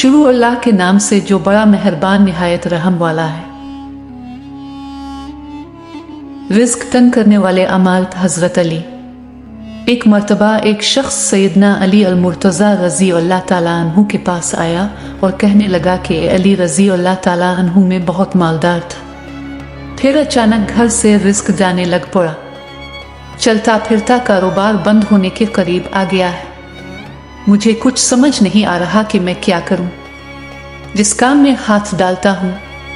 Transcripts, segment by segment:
शुरू अल्लाह के नाम से जो बड़ा मेहरबान निहायत रहम वाला है। रिज्क तंग करने वाले अमाल। हजरत अली। एक मर्तबा एक शख्स सैयदना अली अल मुर्तज़ा रज़ी अल्लाह ताला अन्हु के पास आया और कहने लगा कि अली रज़ी अल्लाह ताला अन्हु में बहुत मालदार था। फिर अचानक घर से रिज्क जाने लग पड़ा। चलता फिरता कारोबार बंद होने के करीब आ गया है। मुझे कुछ समझ नहीं आ रहा कि मैं क्या करूं। जिस काम में हाथ डालता हूं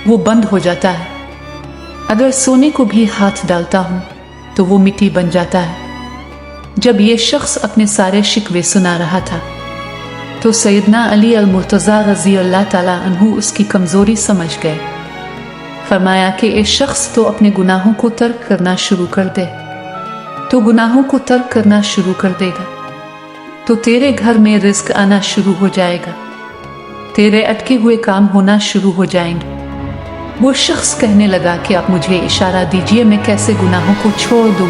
वो बंद हो जाता है। अगर सोने को भी हाथ डालता हूं तो वो मिट्टी बन जाता है। जब ये शख्स अपने सारे शिकवे सुना रहा था तो सैयदना अली अल मुर्तज़ा रज़ी अल्लाह ताला अन्हु उसकी कमजोरी समझ गए। फरमाया कि इस शख्स तो अपने गुनाहों को तर्क करना शुरू कर दे, तो गुनाहों को तर्क करना शुरू कर देगा तो तेरे घर में रिज्क आना शुरू हो जाएगा, तेरे अटके हुए काम होना शुरू हो जाएंगे। वो शख्स कहने लगा कि आप मुझे इशारा दीजिए मैं कैसे गुनाहों को छोड़ दूं।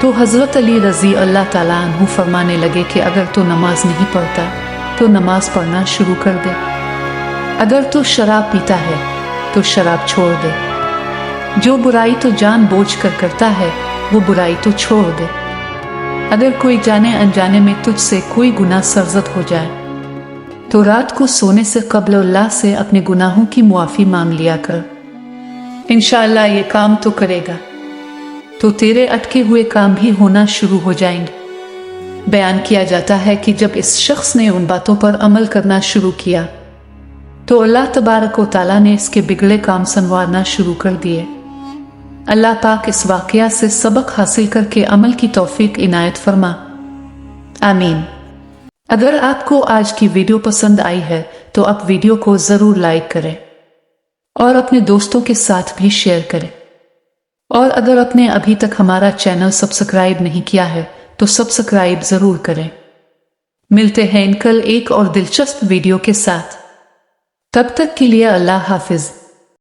तो हजरत अली रज़ी अल्लाह ताला अन्हु फरमाने लगे कि अगर तो नमाज नहीं पढ़ता तो नमाज पढ़ना शुरू कर दे, अगर तो शराब पीता है तो शराब छोड़ दे, जो बुराई तो जानबूझ कर करता है वो बुराई तो छोड़ दे। अगर कोई जाने अनजाने में तुझसे कोई गुनाह सरजद हो जाए तो रात को सोने से कब्ल अल्लाह से अपने गुनाहों की मुआफ़ी मांग लिया कर। इंशाअल्लाह ये काम तो करेगा तो तेरे अटके हुए काम भी होना शुरू हो जाएंगे। बयान किया जाता है कि जब इस शख्स ने उन बातों पर अमल करना शुरू किया तो अल्लाह तबारक व तआला ने इसके बिगड़े काम संवारना शुरू कर दिए। अल्लाह पाक इस वाक़या से सबक हासिल करके अमल की तौफीक इनायत फरमा। आमीन। अगर आपको आज की वीडियो पसंद आई है तो आप वीडियो को ज़रूर लाइक करें और अपने दोस्तों के साथ भी शेयर करें। और अगर आपने अभी तक हमारा चैनल सब्सक्राइब नहीं किया है तो सब्सक्राइब ज़रूर करें। मिलते हैं कल एक और दिलचस्प वीडियो के साथ। तब तक के लिए अल्लाह हाफिज़।